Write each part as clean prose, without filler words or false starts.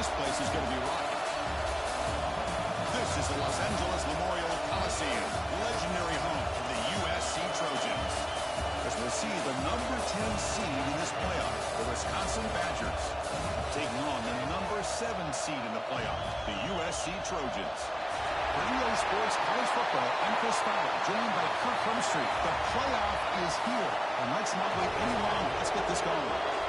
this place is going to be rocking. This is the Los Angeles Memorial Coliseum, legendary home of the USC Trojans. As we'll see the number 10 seed in this playoff, the Wisconsin Badgers, taking on the number 7 seed in the playoff, the USC Trojans. For EA Sports College Football, I'm Chris Fowler, joined by Kirk Humstreet. The playoff is here, and let's not wait any longer. Let's get this going.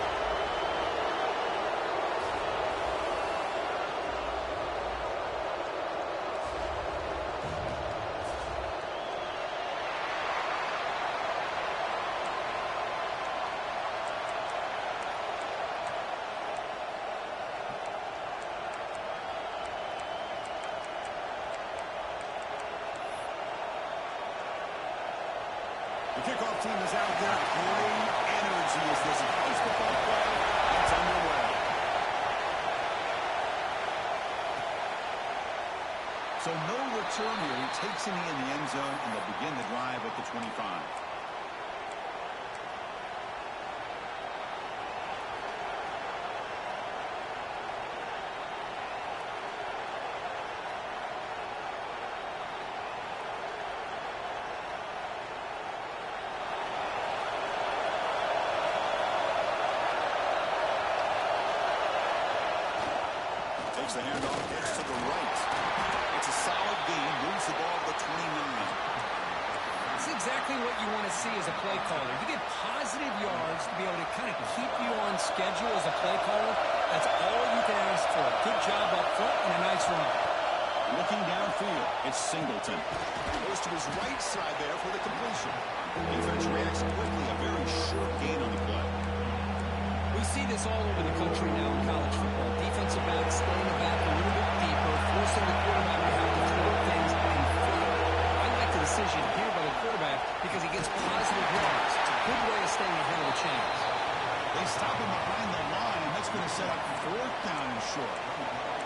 The kickoff team is out there. Great energy as this college football play gets underway. So no return here. He takes it in the end zone, and they'll begin the drive at the 25. Takes the handoff, gets to the right. It's a solid gain, moves the ball to the 29. That's exactly what you want to see as a play caller. You get positive yards to be able to kind of keep you on schedule as a play caller. That's all you can ask for. Good job up front and a nice run. Looking downfield, it's Singleton. Goes to his right side there for the completion. Defense reacts quickly, a very short gain on the play. We see this all over the country now in college football. Defensive backs staying back a little bit deeper, forcing the quarterback to have to throw things and fail. I like the decision here by the quarterback because he gets positive yards. It's a good way of staying ahead of the chains. They stop him behind the line. That's going to set up 4th down and short.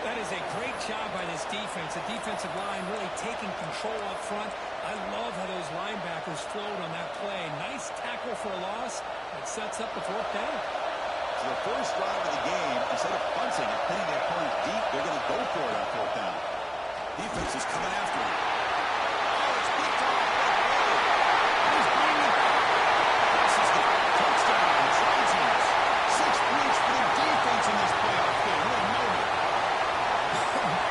That is a great job by this defense. The defensive line really taking control up front. I love how those linebackers flowed on that play. Nice tackle for a loss. It sets up the 4th down. So the first drive of the game, instead of punting and pinning their opponent deep, they're going to go for it on 4th down. Defense is coming after him. Oh, it's picked off. He's bringing it back. This is the touchdown. Trojans. 6 points for the defense in this playoff game. What a moment.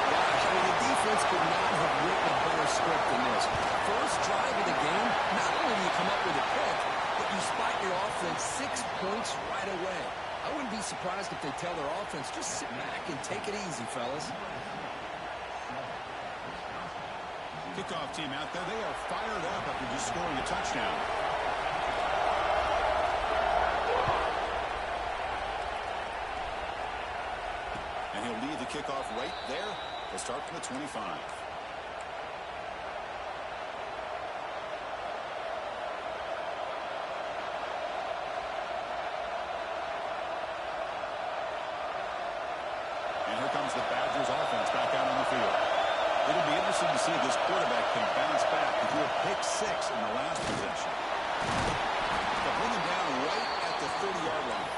Gosh, I mean, the defense could not have written a better script than this. First drive of the game, not only do you come up with a pick, but you spot your offense 6 points right away. I wouldn't be surprised if they tell their offense, just sit back and take it easy, fellas. Kickoff team out there. They are fired up after just scoring a touchdown. And he'll lead the kickoff right there. They'll start from the 25. Comes the Badgers offense back out on the field. It'll be interesting to see if this quarterback can bounce back. He threw a pick 6 in the last possession. They'll bring him down right at the 30-yard line.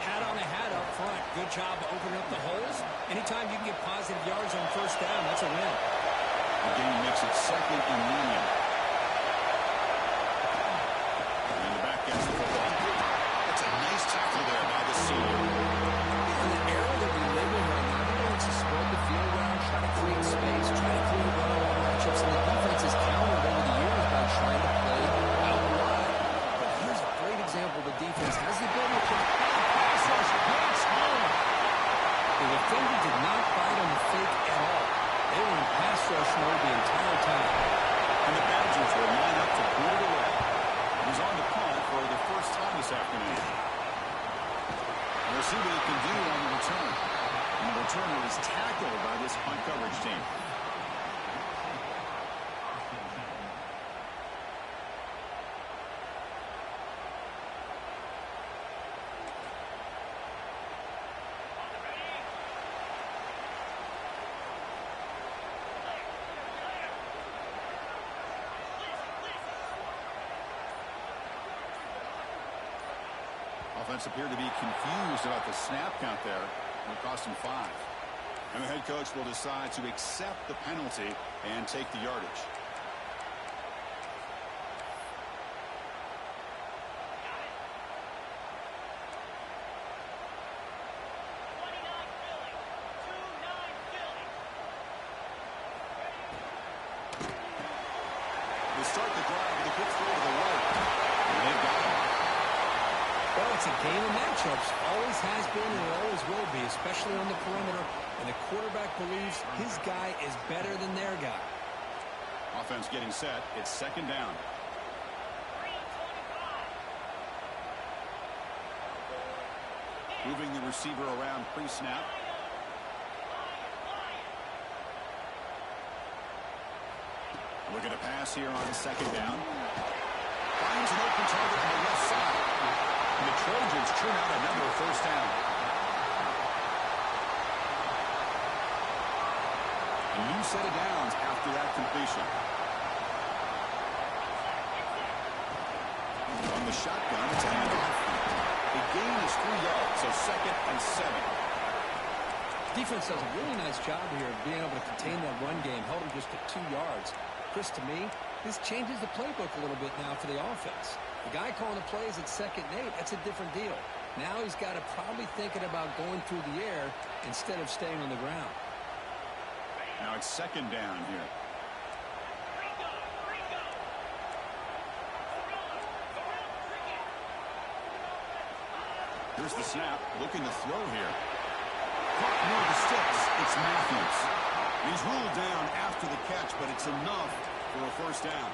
Hat on a hat up front. Good job opening up the holes. Anytime you can get positive yards on 1st down, that's a win. The game makes it 2nd and medium. And the back gets the football. That's a nice tackle there by the senior. Spread the field around, try to create space, try to create one-on-one matchups, and the defense has countered over the years by trying to play out wide. But here's a great example. The defense has the ability to pass rush hits home. The defender did not bite on the fake at all. They were in pass rush mode the entire time. And the Badgers will line up to boot it away. He's on the punt for the first time this afternoon. We'll see what he can do on the return. And the returner is tackled by this punt coverage team. offense appeared to be confused about the snap count there. It cost him 5. And the head coach will decide to accept the penalty and take the yardage. They start the drive with a quick throw to the right. And they've got him. Well, it's a game of matchups. Always has been and it always will be, especially on the perimeter. And the quarterback believes his guy is better than their guy. Offense getting set. It's second down. Moving the receiver around pre-snap. Looking to pass here on second down. Finds an open target on the left side. And the Trojans turn out another first down. A new set of downs after that completion. On the shotgun, it's a handoff. The gain is 3 yards, so second and 7. Defense does a really nice job here of being able to contain that run game. Held him just at 2 yards. Chris, to me, this changes the playbook a little bit now for the offense. The guy calling the plays at 2nd and 8, that's a different deal. Now he's got to probably thinking about going through the air instead of staying on the ground. Now it's second down here. Here's the snap, looking to throw here. Caught near the sticks. It's Matthews. He's ruled down after the catch, but it's enough for a first down.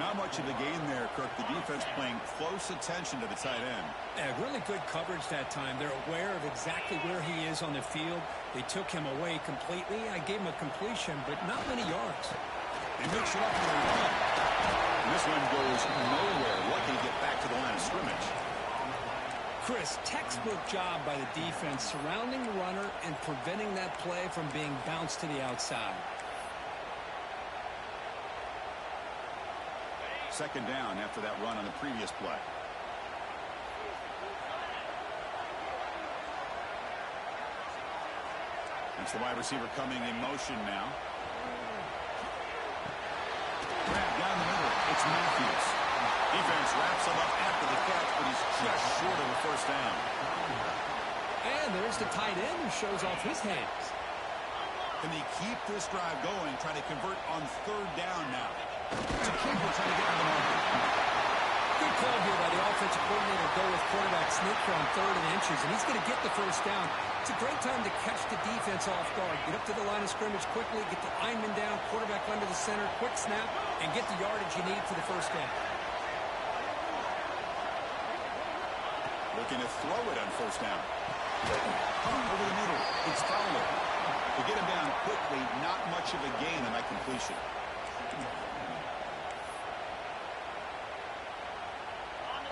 Not much of a gain there, Kirk. The defense paying close attention to the tight end. Yeah, really good coverage that time. They're aware of exactly where he is on the field. They took him away completely. I gave him a completion, but not many yards. They mix it up with a run. And this one goes nowhere. Lucky to get back to the line of scrimmage. Chris, textbook job by the defense surrounding the runner and preventing that play from being bounced to the outside. Second down after that run on the previous play. That's the wide receiver coming in motion now. Grab down the middle. It's Matthews. Defense wraps him up after the catch, but he's just short of the first down. And there's the tight end who shows off his hands. Can they keep this drive going, trying to convert on third down now? It's a keeper trying to get to the market. Good call here by the offensive coordinator to go with quarterback sneak for on 3rd and inches, and he's going to get the first down. It's a great time to catch the defense off guard. Get up to the line of scrimmage quickly, get the lineman down, quarterback under the center, quick snap, and get the yardage you need for the first down. Looking to throw it on first down. Over the middle. It's Fowler. To get him down quickly, not much of a gain on that completion.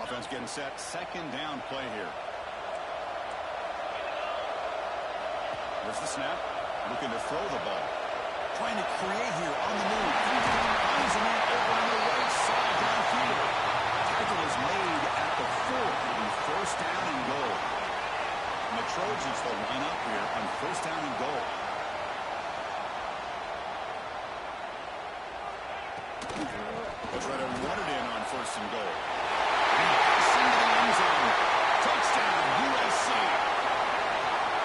Offense getting set. Second down play here. There's the snap. Looking to throw the ball. Trying to create here on the move. Finds a man over on the right side downfield. Tackle is made at the 4. First down and goal. And the Trojans will line up here on first down and goal. They'll try to run it in on first and goal. And pass into the end zone. Touchdown, USC.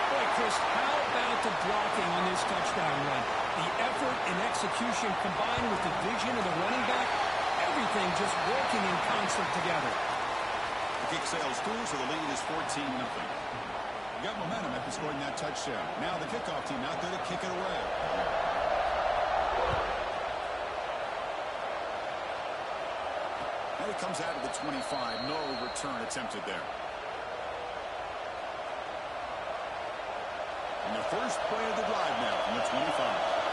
Boy, Chris, how about the blocking on this touchdown run? The effort and execution combined with the vision of the running back, everything just working in concert together. The kick sails through, so the lead is 14-0. Got momentum after scoring that touchdown. Now the kickoff team out there to kick it away. Now he comes out of the 25. No return attempted there. And the first play of the drive now from the 25.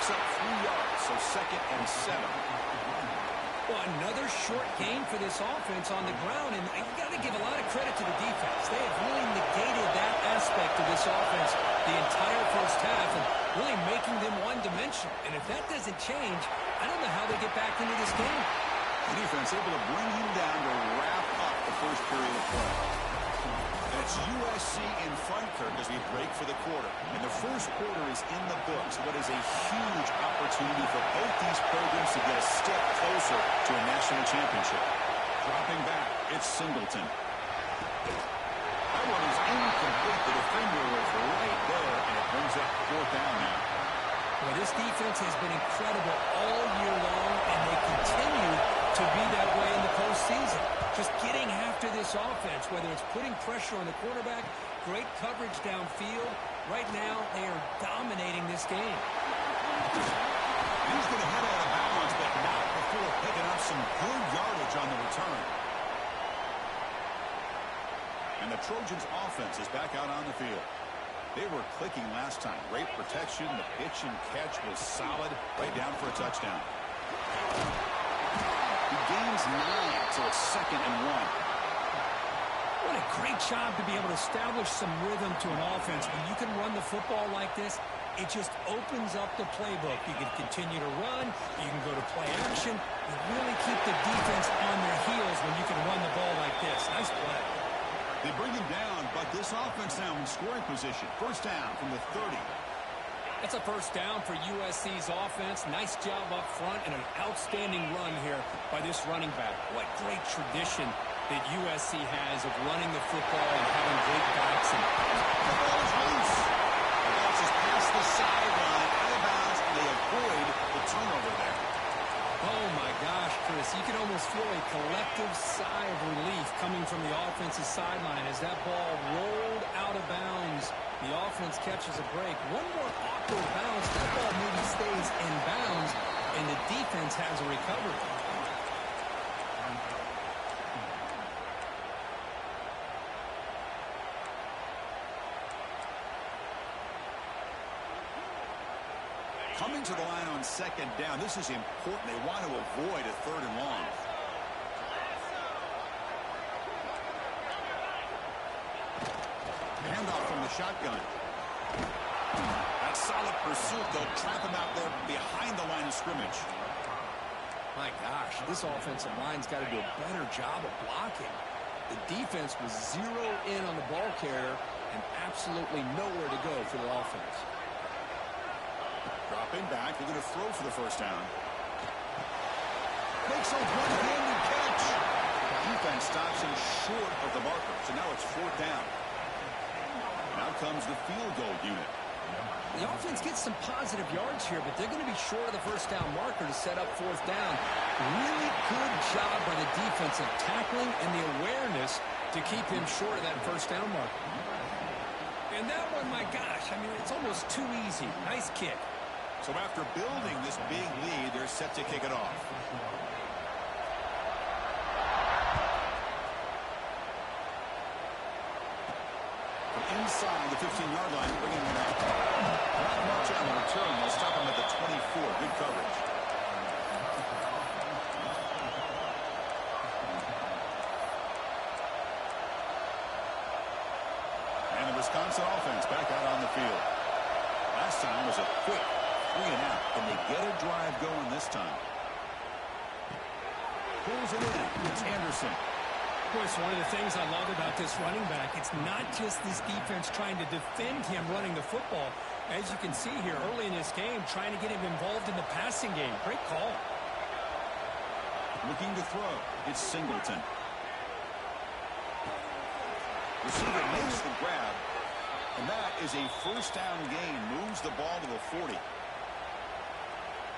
Up 3 yards, so second and 7. Well, another short gain for this offense on the ground, and you got to give a lot of credit to the defense. They have really negated that aspect of this offense the entire first half and really making them one-dimensional. And if that doesn't change, I don't know how they get back into this game. The defense able to bring him down to wrap up the first period of play. And it's USC in front, Kirk, as we break for the quarter. And the first quarter is in the books. What is a huge opportunity for both these programs to get a step closer to a national championship. Dropping back, it's Singleton. That one is incomplete. The defender was right there, and it brings up fourth down now. Well, this defense has been incredible all year long, and they continue to be that way in the postseason. Just getting after this offense, whether it's putting pressure on the quarterback, great coverage downfield. Right now, they are dominating this game. He's going to head out of bounds, but not before picking up some good yardage on the return. And the Trojans' offense is back out on the field. They were clicking last time. Great protection. The pitch and catch was solid. Right down for a touchdown. He gains 9, so it's 2nd and 1. What a great job to be able to establish some rhythm to an offense. When you can run the football like this, it just opens up the playbook. You can continue to run. You can go to play action. You really keep the defense on their heels when you can run the ball like this. Nice play. They bring him down, but this offense now in scoring position. First down from the 30. That's a first down for USC's offense. Nice job up front and an outstanding run here by this running back. What great tradition that USC has of running the football and having great backs. And the ball is loose. The bounces past the sideline, out of bounds, and they avoid the turnover there. Oh, my gosh, Chris. You can almost feel a collective sigh of relief coming from the offensive sideline as that ball rolled out of bounds. The offense catches a break. One more awkward bounce. That ball maybe stays in bounds, and the defense has a recovery. Coming to the line on 2nd down. This is important. They want to avoid a 3rd and long. Handoff from the shotgun. That solid pursuit. They'll trap him out there behind the line of scrimmage. My gosh, this offensive line's got to do a better job of blocking. The defense was zeroed in on the ball carrier and absolutely nowhere to go for the offense. Dropping back, they're going to throw for the first down. Makes a one-handed catch. The defense stops him short of the marker, so now it's 4th down. Now comes the field goal unit. The offense gets some positive yards here, but they're going to be short of the first down marker to set up 4th down. Really good job by the defense of tackling and the awareness to keep him short of that first down marker. And that one, my gosh, I mean, it's almost too easy. Nice kick. So after building this big lead, they're set to kick it off. From inside the 15-yard line, bringing it up. Not much on the return. They'll stop him at the 24. Good coverage. And the Wisconsin offense back out on the field. Last time was a quick 3 and out. Can they get a drive going this time? Pulls it in. It's Anderson. Of course, one of the things I love about this running back, it's not just this defense trying to defend him running the football. As you can see here early in this game, trying to get him involved in the passing game. Great call. Looking to throw. It's Singleton. Receiver makes the grab. And that is a first down gain. Moves the ball to the 40.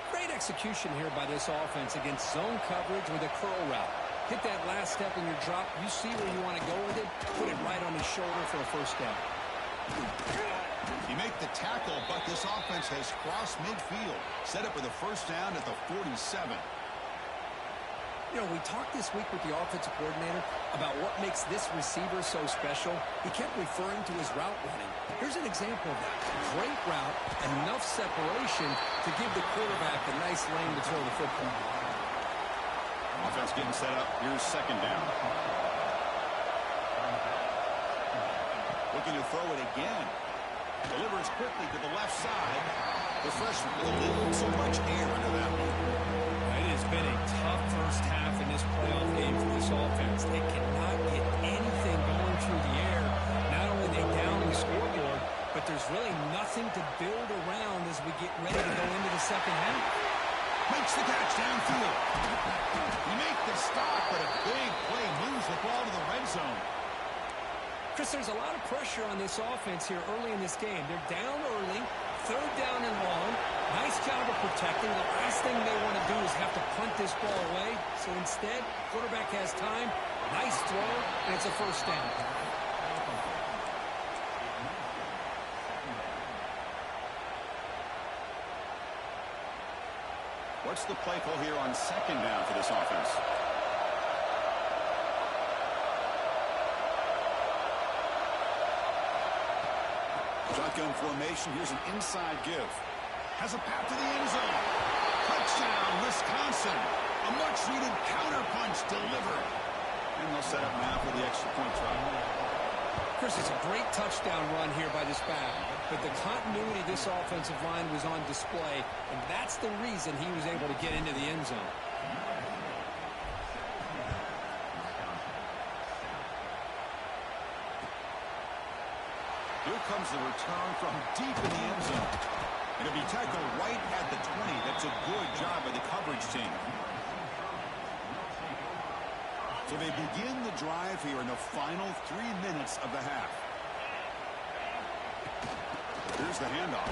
Great execution here by this offense against zone coverage with a curl route. Hit that last step in your drop. You see where you want to go with it. Put it right on his shoulder for a first down. You make the tackle, but this offense has crossed midfield. Set up for the first down at the 47. You know, we talked this week with the offensive coordinator about what makes this receiver so special. He kept referring to his route running. Here's an example of that. Great route, enough separation to give the quarterback a nice lane to throw the football. Offense getting set up. Here's second down. Looking to throw it again. Delivers quickly to the left side. The freshman with a little too much air under that one. It has been a tough first half in this playoff game for this offense. They cannot get anything going through the air. Not only are they down the scoreboard, but there's really nothing to build around as we get ready to go into the second half. Makes the catch downfield. You make the stop, but a big play moves the ball to the red zone. Chris, there's a lot of pressure on this offense here early in this game. They're down early, third down and long. Nice job of protecting. The last thing they want to do is have to punt this ball away. So instead, quarterback has time. Nice throw, and it's a first down. What's the play call here on second down for this offense? Shotgun formation. Here's an inside give. Has a path to the end zone. Touchdown, Wisconsin. A much-needed counterpunch delivered. And they'll set up now for the extra point try. Chris, it's a great touchdown run here by this back. But the continuity of this offensive line was on display, and that's the reason he was able to get into the end zone. Here comes the return from deep in the end zone. It'll be tackled right at the 20. That's a good job by the coverage team. So they begin the drive here in the final 3 minutes of the half. Here's the handoff.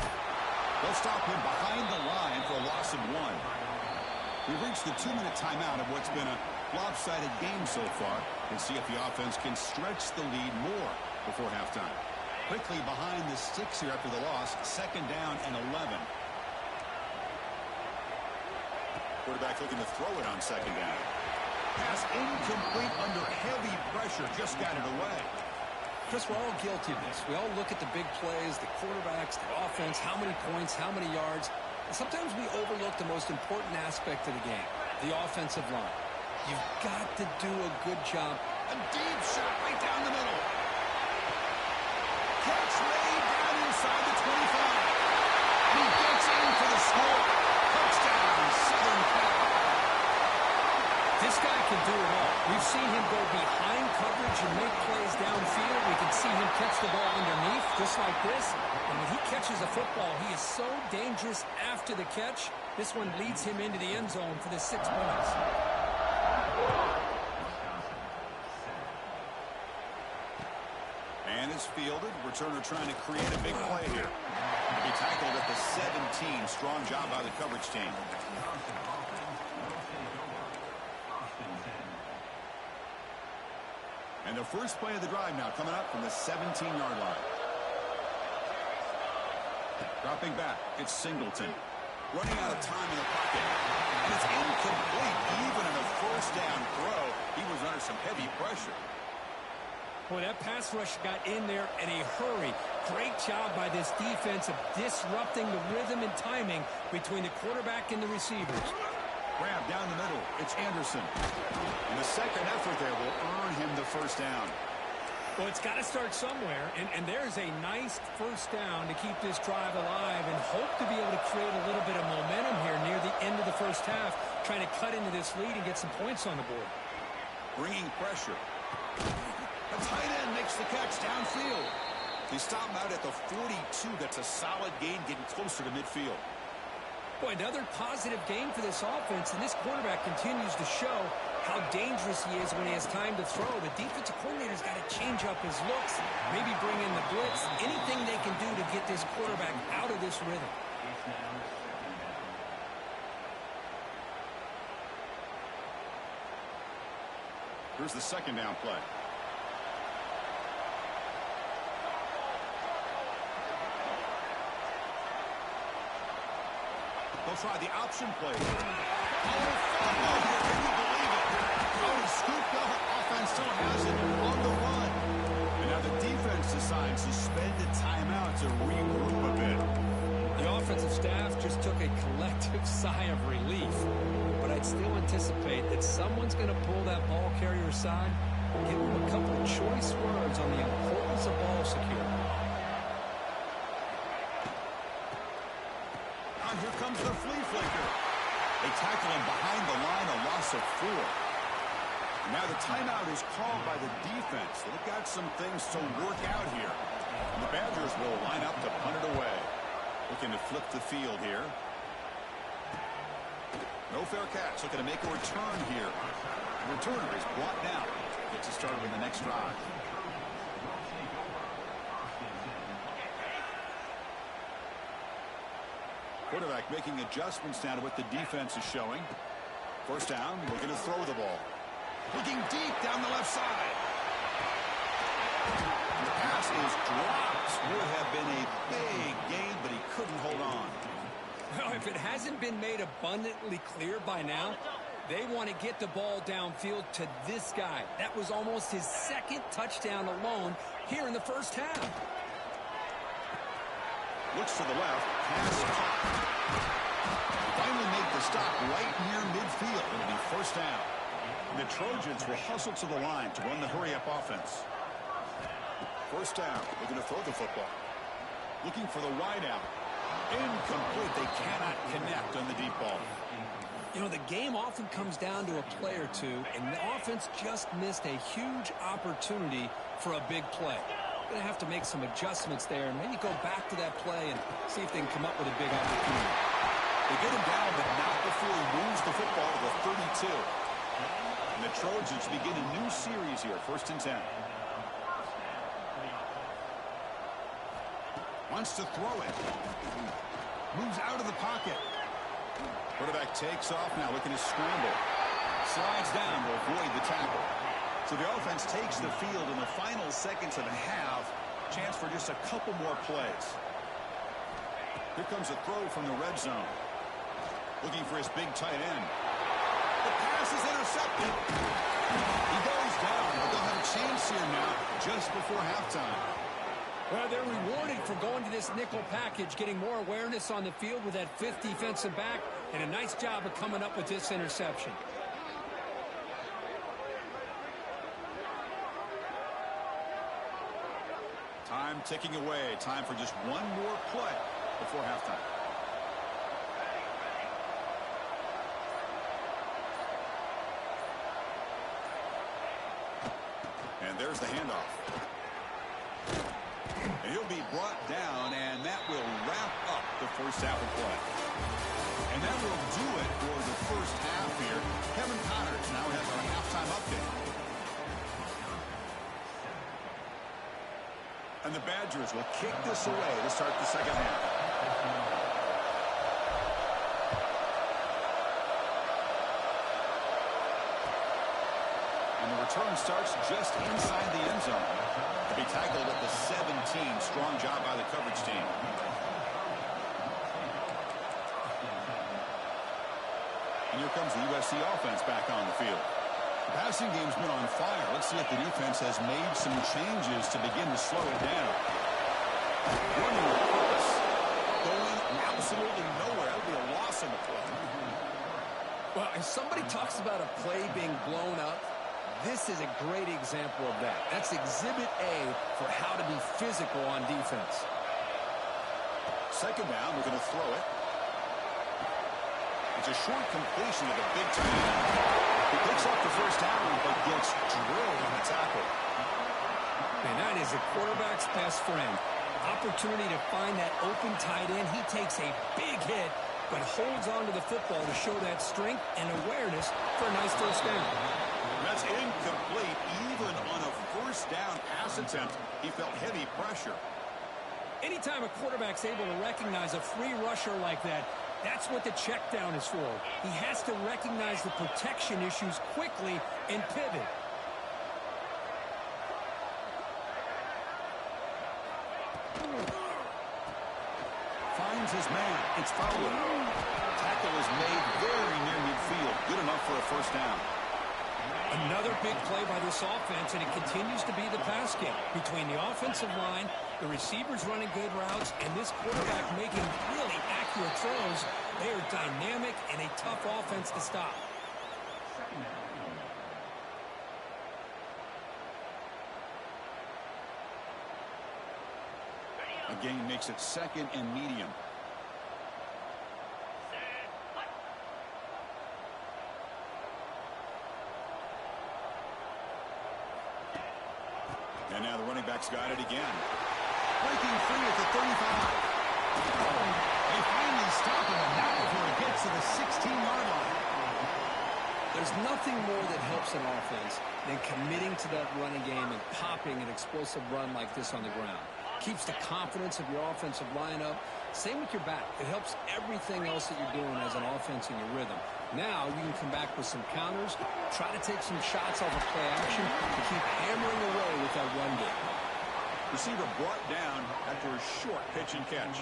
They'll stop him behind the line for a loss of 1. We've reached the 2-minute timeout of what's been a lopsided game so far, and see if the offense can stretch the lead more before halftime. Quickly behind the sticks here after the loss. Second down and 11. Quarterback looking to throw it on second down. Pass incomplete under heavy pressure. Just got it away. Chris, we're all guilty of this. We all look at the big plays, the quarterbacks, the offense, how many points, how many yards. And sometimes we overlook the most important aspect of the game, the offensive line. You've got to do a good job. A deep shot right down the middle. Catch laid down inside the 25. He gets in for the score. Touchdown, Southern Cal. This guy can do it all. We've seen him go behind coverage and make plays downfield. We can see him catch the ball underneath, just like this. And when he catches a football, he is so dangerous after the catch. This one leads him into the end zone for the 6 points. And is fielded. Returner trying to create a big play here. To be tackled at the 17. Strong job by the coverage team. And the first play of the drive now coming up from the 17-yard line. Dropping back, it's Singleton. Running out of time in the pocket. And it's incomplete. Even in a first down throw, he was under some heavy pressure. Boy, that pass rush got in there in a hurry. Great job by this defense of disrupting the rhythm and timing between the quarterback and the receivers. Grab down the middle. It's Anderson. And the second effort there will earn him the first down. Well, it's got to start somewhere, and there's a nice first down to keep this drive alive and hope to be able to create a little bit of momentum here near the end of the first half, trying to cut into this lead and get some points on the board. Bringing pressure. The tight end makes the catch downfield. They stop him out at the 42. That's a solid gain, getting closer to midfield. Boy, another positive game for this offense, and this quarterback continues to show how dangerous he is when he has time to throw. The defensive coordinator's got to change up his looks, maybe bring in the blitz, anything they can do to get this quarterback out of this rhythm. Here's the second down play. They'll try the option play. Oh, fumble here. Can you believe it? Oh, he scooped up. Offense still has it on the run. And now the defense decides to spend a timeout to regroup a bit. The offensive staff just took a collective sigh of relief. But I'd still anticipate that someone's going to pull that ball carrier aside and give him a couple of choice words on the importance of ball security. Now here comes the flea flicker. They tackle him behind the line, a loss of 4. And now the timeout is called by the defense. They've got some things to work out here. And the Badgers will line up to punt it away. Looking to flip the field here. No fair catch. Looking to make a return here. The returner is brought down. Gets us started with the next drive. Quarterback making adjustments now to what the defense is showing. First down, looking to throw the ball. Looking deep down the left side. The pass is dropped. Would have been a big gain, but he couldn't hold on. Well, if it hasn't been made abundantly clear by now, they want to get the ball downfield to this guy. That was almost his second touchdown alone here in the first half. Looks to the left. Pass caught. Finally make the stop right near midfield. It'll be first down. And the Trojans will hustle to the line to run the hurry-up offense. First down. They're going to throw the football. Looking for the wideout. Incomplete. They cannot connect on the deep ball. You know, the game often comes down to a play or two, and the offense just missed a huge opportunity for a big play. Going to have to make some adjustments there and maybe go back to that play and see if they can come up with a big opportunity. They get him down, but not before he moves the football to the 32. And the Trojans begin a new series here, 1st and 10. Wants to throw it. Moves out of the pocket. Quarterback takes off now, looking to scramble. Slides down to avoid the tackle. So the offense takes the field in the final seconds of the half. Chance for just a couple more plays. Here comes a throw from the red zone. Looking for his big tight end. The pass is intercepted. He goes down, but they'll have a chance here now just before halftime. Well, they're rewarded for going to this nickel package, getting more awareness on the field with that 5th defensive back, and a nice job of coming up with this interception. Time ticking away. Time for just one more play before halftime. And there's the handoff. And he'll be brought down, and that will wrap up the first half of play. And that will do it for the first half here. Kevin Connors now has our halftime update. And the Badgers will kick this away to start the second half. And the return starts just inside the end zone. To be tackled at the 17. Strong job by the coverage team. And here comes the USC offense back on the field. The passing game's been on fire. Let's see if the defense has made some changes to begin to slow it down. Running with purpose. Going absolutely nowhere. That would be a loss on the play. Well, if somebody talks about a play being blown up, this is a great example of that. That's exhibit A for how to be physical on defense. Second down, we're going to throw it. It's a short completion of a big tight end. He picks up the first down, but gets drilled on the tackle. And that is a quarterback's best friend. Opportunity to find that open tight end. He takes a big hit, but holds on to the football to show that strength and awareness for a nice first down. That's incomplete. Even on a first down pass attempt, he felt heavy pressure. Anytime a quarterback's able to recognize a free rusher like that, that's what the check down is for. He has to recognize the protection issues quickly and pivot. Finds his man. It's Fowler. Tackle is made very near midfield. Good enough for a first down. Another big play by this offense, and it continues to be the pass game between the offensive line, the receivers running good routes, and this quarterback making really accurate throws. They are dynamic and a tough offense to stop. Again, makes it second and medium. And now the running back's got it again. Breaking free at the 35. They finally stop him, and now before he gets to the 16-yard line. There's nothing more that helps an offense than committing to that running game and popping an explosive run like this on the ground. Keeps the confidence of your offensive lineup. Same with your back. It helps everything else that you're doing as an offense in your rhythm. Now you can come back with some counters, try to take some shots off of play action to keep hammering away with that run game. Receiver brought down after a short pitch and catch.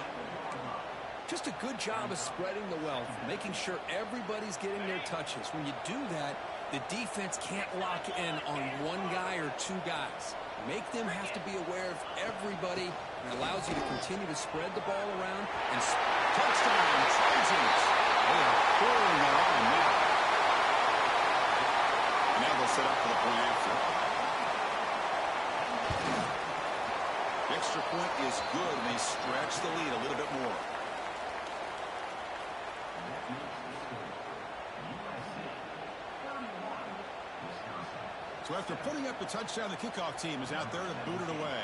Just a good job of spreading the wealth, making sure everybody's getting their touches. When you do that, the defense can't lock in on one guy or two guys. Make them have to be aware of everybody, and allows you to continue to spread the ball around and touchdown Trojans. They are pouring it on now. Now they'll set up for the point after. The extra point is good, and they stretch the lead a little bit more. So after putting up the touchdown, the kickoff team is out there to boot it away.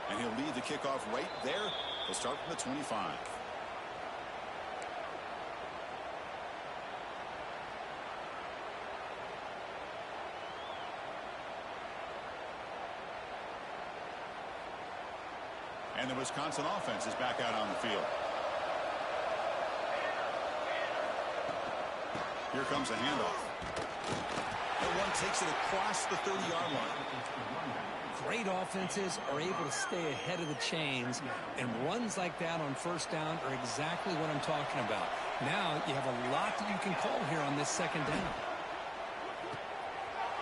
And he'll lead the kickoff right there. He'll start from the 25. And the Wisconsin offense is back out on the field. Here comes a handoff. And one takes it across the 30-yard line. Great offenses are able to stay ahead of the chains, and runs like that on first down are exactly what I'm talking about. Now you have a lot that you can call here on this second down.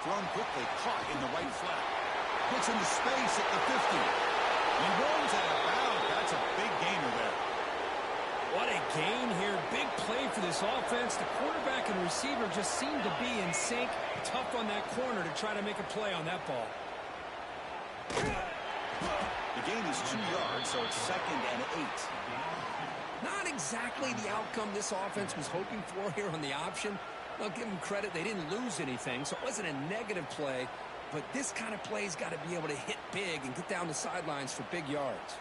Thrown quickly, caught in the right flat. Puts into space at the 50. He rolls out of bounds. That's a big gainer there. What a gain here. Big play for this offense. The quarterback and receiver just seem to be in sync. Tough on that corner to try to make a play on that ball. The gain is 2 yards, so it's second and 8. Not exactly the outcome this offense was hoping for here on the option. I'll give them credit. They didn't lose anything, so it wasn't a negative play. But this kind of play's got to be able to hit big and get down the sidelines for big yards.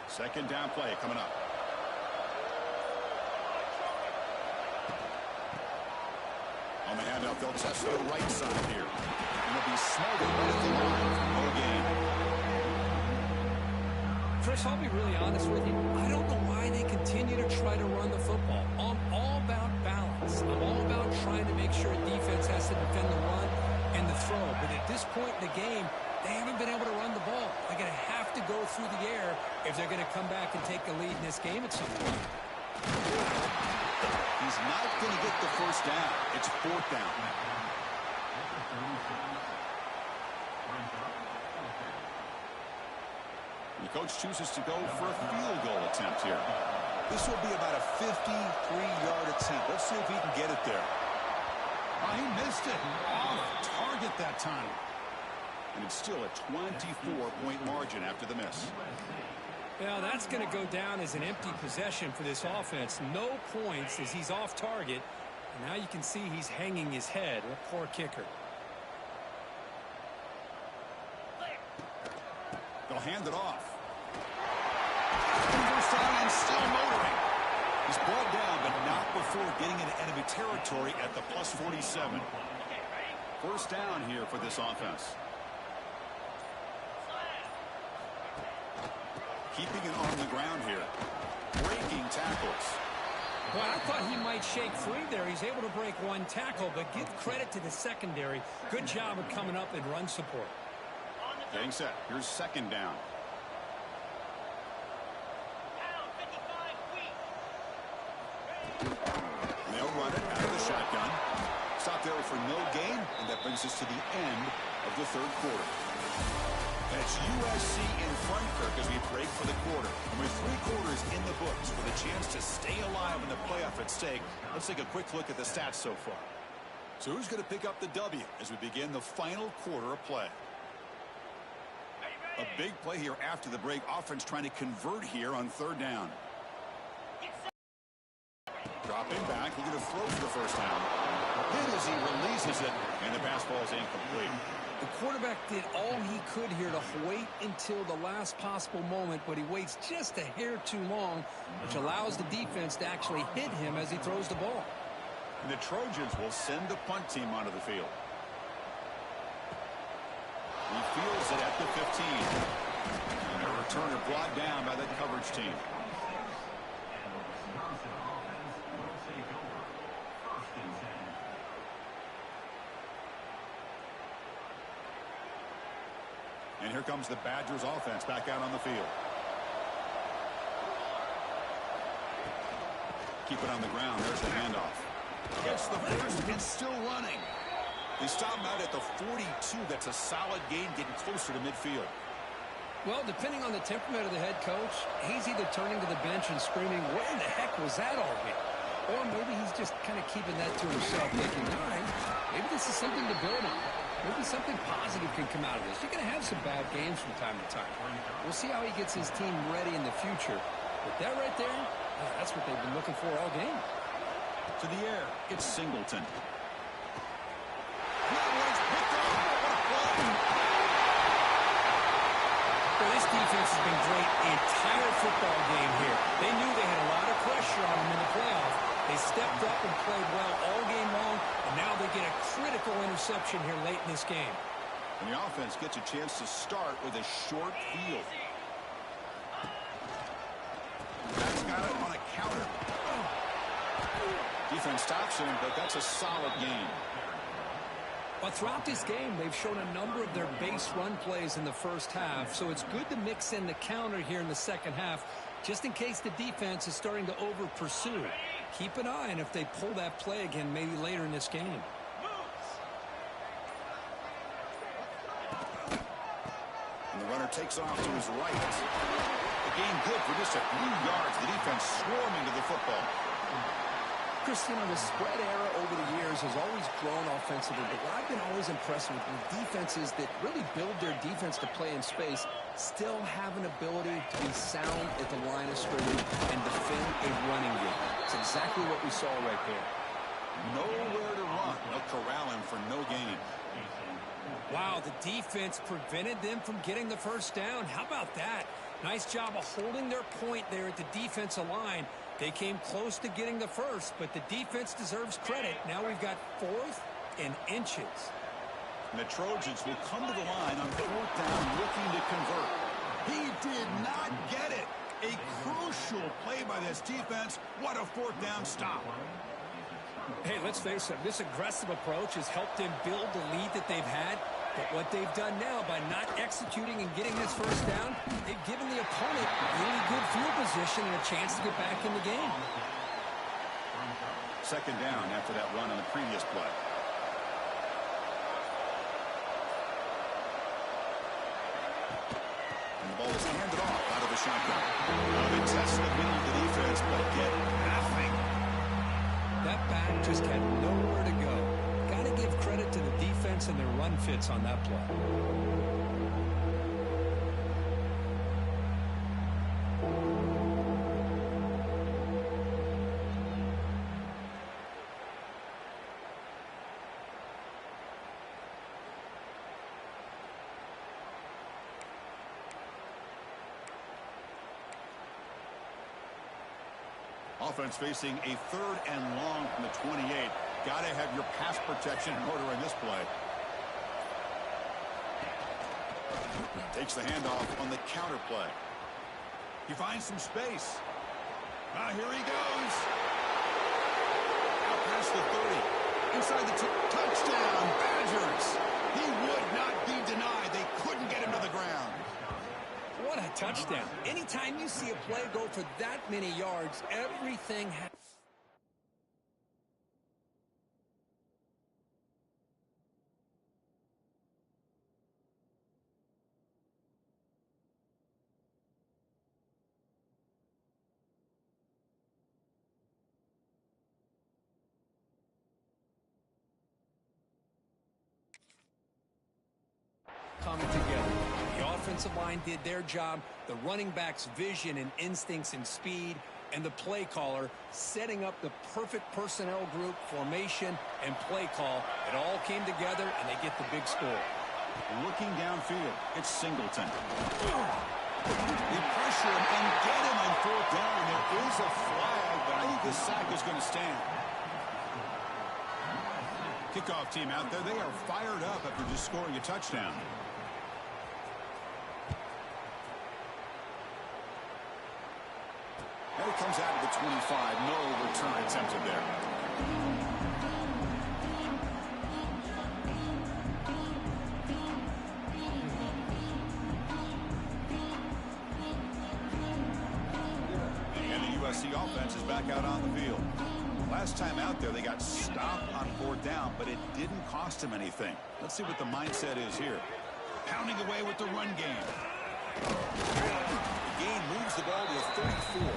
Second down play coming up. On the handoff, they'll test the right side here. And they'll be smothered right at the line for no gain. Chris, I'll be really honest with you. I don't know why they continue to try to run the football. I'm all about balance. I'm all about trying to make sure a defense has to defend the run and the throw. But at this point in the game, they haven't been able to run the ball. They're going to have to go through the air if they're going to come back and take the lead in this game at some point. He's not going to get the first down. It's fourth down. The coach chooses to go for a field goal attempt here. This will be about a 53-yard attempt. Let's see if he can get it there. Oh, he missed it. Off target that time. And it's still a 24-point margin after the miss. Well, that's going to go down as an empty possession for this offense. No points as he's off target. And now you can see he's hanging his head. A poor kicker. They'll hand it off. First down and still motoring. He's brought down, but not before getting into enemy territory at the plus 47. First down here for this offense. Keeping it on the ground here. Breaking tackles. Well, I thought he might shake free there. He's able to break one tackle, but give credit to the secondary. Good job of coming up and run support. Getting set. Here's second down. They'll run it out of the shotgun. Stop there for no gain, and that brings us to the end of the third quarter. And it's USC in front, Kirk, as we break for the quarter. And with 3 quarters in the books with a chance to stay alive in the playoff at stake, let's take a quick look at the stats so far. So who's going to pick up the W as we begin the final quarter of play? A big play here after the break. Offense trying to convert here on 3rd down. Dropping back, looking to throw for the first down. Hit as he releases it, and the pass ball is incomplete. The quarterback did all he could here to wait until the last possible moment, but he waits just a hair too long, which allows the defense to actually hit him as he throws the ball. And the Trojans will send the punt team onto the field. He fields it at the 15. And a returner brought down by the coverage team. And here comes the Badgers offense back out on the field. Keep it on the ground. There's the handoff. Gets the first and still running. They stop him out at the 42. That's a solid gain, getting closer to midfield. Well, depending on the temperament of the head coach, he's either turning to the bench and screaming, "What in the heck was that all week?" Or maybe he's just kind of keeping that to himself, thinking, all right, maybe this is something to build on. Maybe something positive can come out of this. You're going to have some bad games from time to time. We'll see how he gets his team ready in the future. But that right there, that's what they've been looking for all game. To the air, it's Singleton. Well, this defense has been great the entire football game here. They knew they had a lot of pressure on them in the playoff. They stepped up and played well all game long, and now they get a critical interception here late in this game. And the offense gets a chance to start with a short field. That's got it on a counter. Defense stops him, but that's a solid game. But throughout this game, they've shown a number of their base run plays in the first half, so it's good to mix in the counter here in the second half, just in case the defense is starting to over-pursue. Keep an eye on if they pull that play again maybe later in this game. And the runner takes off to his right. The gain good for just a few yards. The defense swarming to the football. Christian, the spread era over the years has always grown offensively, but what I've been always impressed with defenses that really build their defense to play in space still have an ability to be sound at the line of scrimmage and defend a running game. It's exactly what we saw right there. Nowhere to run. They'll corral him for no gain. Wow, the defense prevented them from getting the first down. How about that? Nice job of holding their point there at the defensive line. They came close to getting the first, but the defense deserves credit. Now we've got 4th and inches. And the Trojans will come to the line on 4th down, looking to convert. He did not get it. A crucial play by this defense. What a 4th down stop. Hey, let's face it, this aggressive approach has helped them build the lead that they've had. But what they've done now by not executing and getting this first down, they've given the opponent really good field position and a chance to get back in the game. 2nd down after that run on the previous play. And the ball is handed off out of the shotgun. They test the middle of the defense, but get nothing. That back just had nowhere to go. Got to give credit to the defense and their run fits on that play. Offense facing a 3rd and long from the 28. Got to have your pass protection in order in this play. Takes the handoff on the counter play. He finds some space. Here he goes. Out past the 30. Inside the touchdown, Badgers. He would not be denied. They couldn't get him to the ground. What a touchdown. Anytime you see a play go for that many yards, everything happens. offensive line did their job, the running back's vision and instincts and speed, and the play caller setting up the perfect personnel group, formation, and play call. It all came together, and they get the big score. Looking downfield, it's Singleton. They pressure him and get him on 4th down. There is a flag, but I think the sack is going to stand. Kickoff team out there, they are fired up after just scoring a touchdown. And it comes out of the 25. No return attempted there. And the USC offense is back out on the field. Last time out there, they got stopped on 4th down, but it didn't cost them anything. Let's see what the mindset is here. Pounding away with the run game. The game moves the ball to the 34.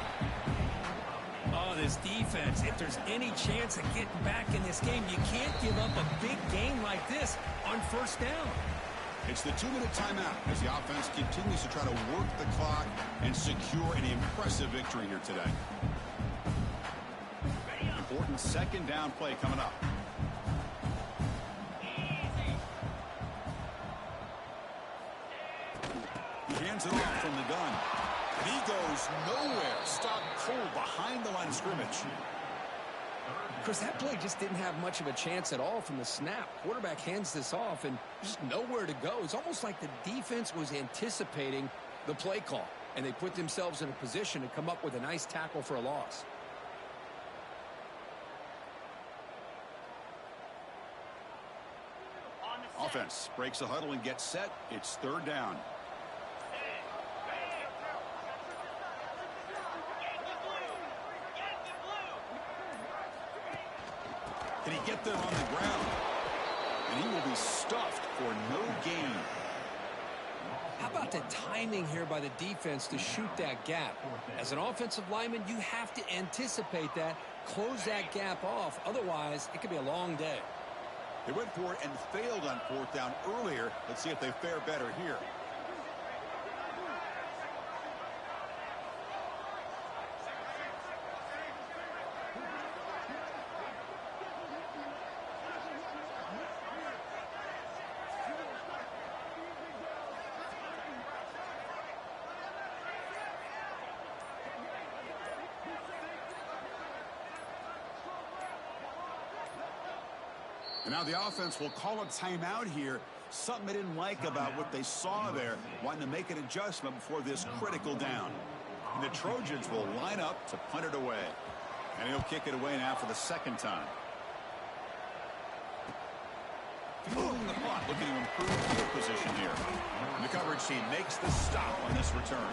Oh, this defense, if there's any chance of getting back in this game, you can't give up a big gain like this on 1st down. It's the 2-minute timeout as the offense continues to try to work the clock and secure an impressive victory here today. Important 2nd down play coming up. He hands it off from the gun. And he goes nowhere. Stopped cold behind the line of scrimmage. Chris, that play just didn't have much of a chance at all from the snap. Quarterback hands this off, and just nowhere to go. It's almost like the defense was anticipating the play call, and they put themselves in a position to come up with a nice tackle for a loss. Offense breaks the huddle and gets set. It's 3rd down. Can he get there on the ground? And he will be stuffed for no gain. How about the timing here by the defense to shoot that gap? As an offensive lineman, you have to anticipate that, close that gap off. Otherwise, it could be a long day. They went for it and failed on 4th down earlier. Let's see if they fare better here. And now the offense will call a timeout here. Something they didn't like about what they saw there. Wanting to make an adjustment before this critical down. And the Trojans will line up to punt it away. And he'll kick it away now for the 2nd time. Moving the punt, looking to improve field position here. And the coverage team makes the stop on this return.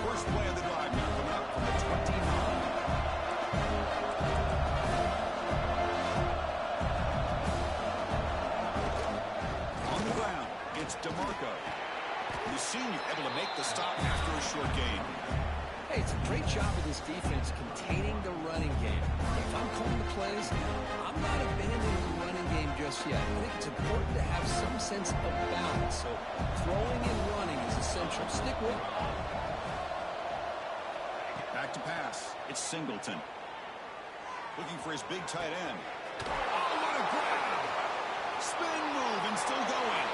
First play of the drive now coming up from the 29. It's DeMarco. The senior able to make the stop after a short gain. Hey, it's a great job of this defense containing the running game. If I'm calling the plays, I'm not abandoning the running game just yet. I think it's important to have some sense of balance. So throwing and running is essential. Stick with it. Back to pass. It's Singleton. Looking for his big tight end. Oh, what a grab! Spin move and still going.